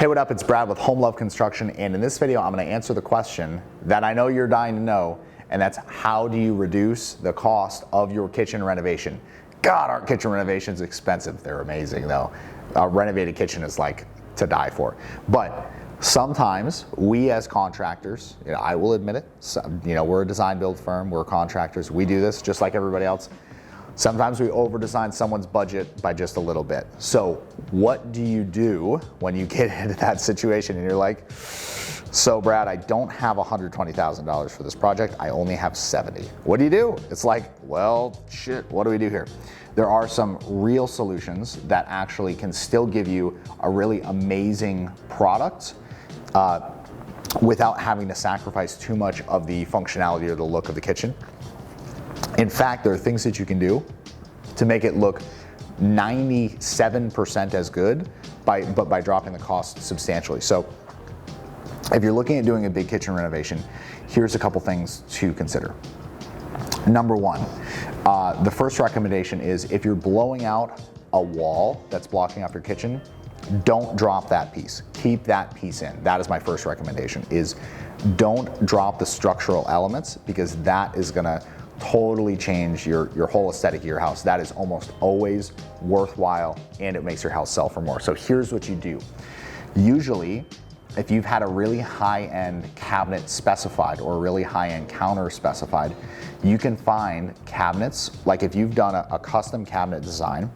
Hey, what up? It's Brad with Home Love Construction, and in this video I'm going to answer the question that I know you're dying to know, and that's how do you reduce the cost of your kitchen renovation? God, our kitchen renovations expensive. They're amazing though. A renovated kitchen is like to die for. But sometimes we as contractors, I will admit it, we're a design build firm, we're contractors, we do this just like everybody else. Sometimes we over-design someone's budget by just a little bit. So what do you do when you get into that situation and you're like, so Brad, I don't have $120,000 for this project, I only have 70. What do you do? It's like, well, shit, what do we do here? There are some real solutions that actually can still give you a really amazing product without having to sacrifice too much of the functionality or the look of the kitchen. In fact, there are things that you can do to make it look 97% as good, but by dropping the cost substantially. So if you're looking at doing a big kitchen renovation, here's a couple things to consider. Number one, the first recommendation is if you're blowing out a wall that's blocking up your kitchen, don't drop that piece. Keep that piece in. That is my first recommendation, is don't drop the structural elements, because that is gonna totally change your whole aesthetic of your house. That is almost always worthwhile, and it makes your house sell for more. So here's what you do. Usually, if you've had a really high-end cabinet specified or a really high-end counter specified, you can find cabinets, like if you've done a custom cabinet design,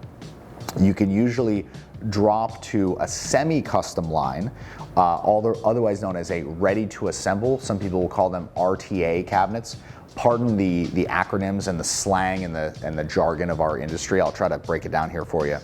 you can usually drop to a semi-custom line, otherwise known as a ready-to-assemble. Some people will call them RTA cabinets. Pardon the acronyms and the slang and the jargon of our industry. I'll try to break it down here for you.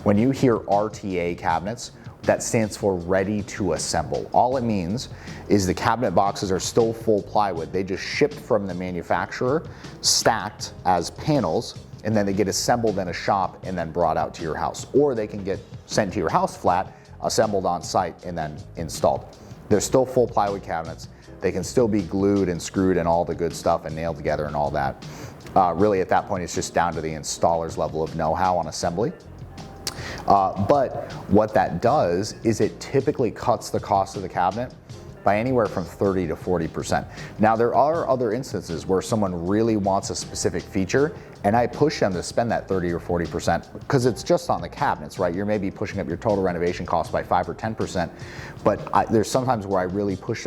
When you hear RTA cabinets, that stands for ready to assemble. All it means is the cabinet boxes are still full plywood. They just ship from the manufacturer, stacked as panels, and then they get assembled in a shop and then brought out to your house. Or they can get sent to your house flat, assembled on site, and then installed. They're still full plywood cabinets. They can still be glued and screwed and all the good stuff and nailed together and all that. Really at that point, it's just down to the installer's level of know-how on assembly. But what that does is it typically cuts the cost of the cabinet by anywhere from 30 to 40%. Now there are other instances where someone really wants a specific feature, and I push them to spend that 30 or 40% because it's just on the cabinets, right? You're maybe pushing up your total renovation cost by 5 or 10%, but there's sometimes where I really push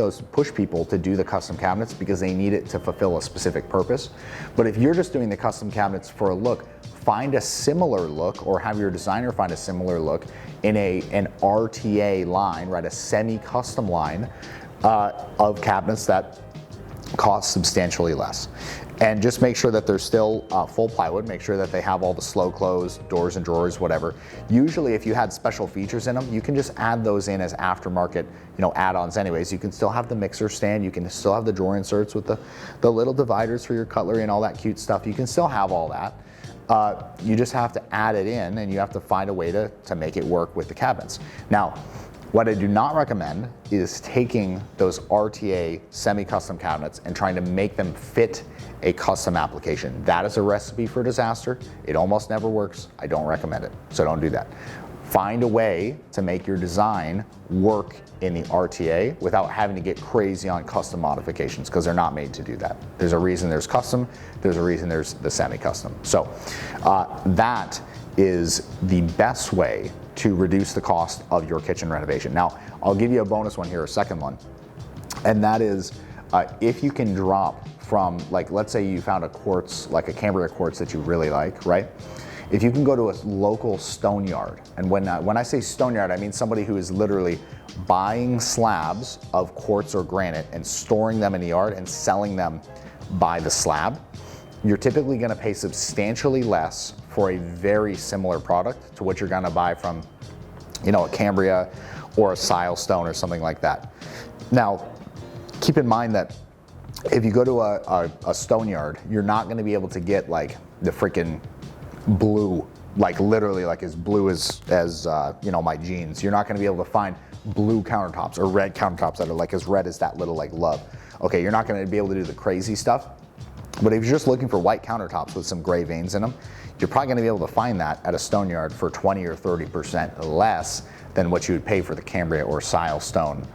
people to do the custom cabinets because they need it to fulfill a specific purpose. But if you're just doing the custom cabinets for a look, find a similar look, or have your designer find a similar look in an RTA line, right? A semi-custom line of cabinets that cost substantially less. And just make sure that they're still full plywood. Make sure that they have all the slow close, doors and drawers, whatever. Usually if you had special features in them, you can just add those in as aftermarket, add-ons anyways. You can still have the mixer stand, you can still have the drawer inserts with the little dividers for your cutlery and all that cute stuff. You can still have all that. You just have to add it in, and you have to find a way to make it work with the cabinets. Now, what I do not recommend is taking those RTA semi-custom cabinets and trying to make them fit a custom application. That is a recipe for disaster. It almost never works. I don't recommend it, so don't do that. Find a way to make your design work in the RTA without having to get crazy on custom modifications, because they're not made to do that. There's a reason there's custom, there's a reason there's the semi-custom. So that is the best way to reduce the cost of your kitchen renovation. Now, I'll give you a bonus one here, a second one, and that is if you can drop from, like, let's say you found a quartz, like a Cambria quartz that you really like, right? If you can go to a local stone yard, and when I say stone yard, I mean somebody who is literally buying slabs of quartz or granite and storing them in the yard and selling them by the slab, you're typically gonna pay substantially less for a very similar product to what you're gonna buy from, a Cambria or a Silestone or something like that. Now, keep in mind that if you go to a stone yard, you're not gonna be able to get like the freaking blue, like literally like as blue as my jeans. You're not gonna be able to find blue countertops or red countertops that are like as red as that little like love. Okay, you're not gonna be able to do the crazy stuff. But if you're just looking for white countertops with some gray veins in them, you're probably gonna be able to find that at a stone yard for 20 or 30% less than what you would pay for the Cambria or Sile stone,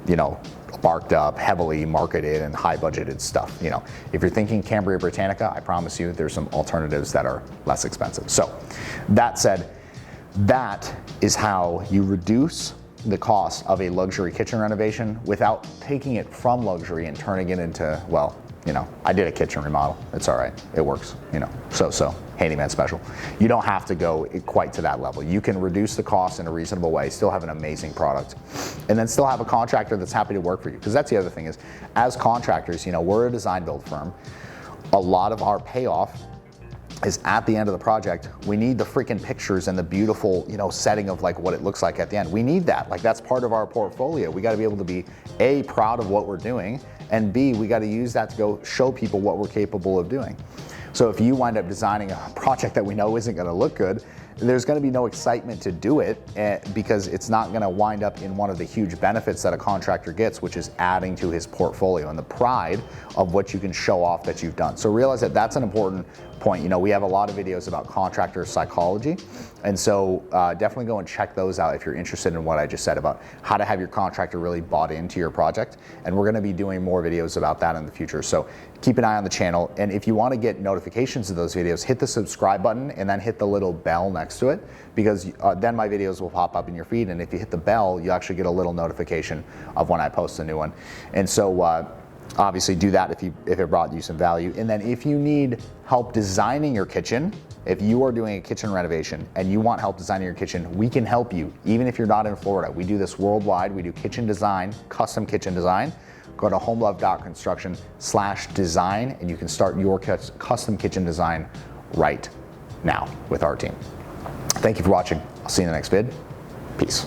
you know, barked up, heavily marketed and high budgeted stuff. You know, if you're thinking Cambria Britannica, I promise you there's some alternatives that are less expensive. So that said, that is how you reduce the cost of a luxury kitchen renovation without taking it from luxury and turning it into, well, you know, I did a kitchen remodel. It's all right. It works, you know, so handyman special. You don't have to go quite to that level. You can reduce the cost in a reasonable way, still have an amazing product, and then still have a contractor that's happy to work for you. Because that's the other thing is, as contractors, you know, we're a design build firm. A lot of our payoff is at the end of the project. We need the freaking pictures and the beautiful, you know, setting of like what it looks like at the end. We need that. Like, that's part of our portfolio. We got to be able to be A, proud of what we're doing, and B, we got to use that to go show people what we're capable of doing. So if you wind up designing a project that we know isn't going to look good, there's going to be no excitement to do it because it's not going to wind up in one of the huge benefits that a contractor gets, which is adding to his portfolio and the pride of what you can show off that you've done. So realize that that's an important point. You know, we have a lot of videos about contractor psychology, and so definitely go and check those out if you're interested in what I just said about how to have your contractor really bought into your project. And we're going to be doing more videos about that in the future. So keep an eye on the channel, and if you want to get notifications of those videos, hit the subscribe button and then hit the little bell next to it, because then my videos will pop up in your feed, and if you hit the bell, you actually get a little notification of when I post a new one. And so obviously do that if it brought you some value. And then if you need help designing your kitchen, if you are doing a kitchen renovation and you want help designing your kitchen, we can help you, even if you're not in Florida. We do this worldwide. We do kitchen design, custom kitchen design. Go to homelove.construction/design and you can start your custom kitchen design right now with our team. Thank you for watching. I'll see you in the next vid. Peace.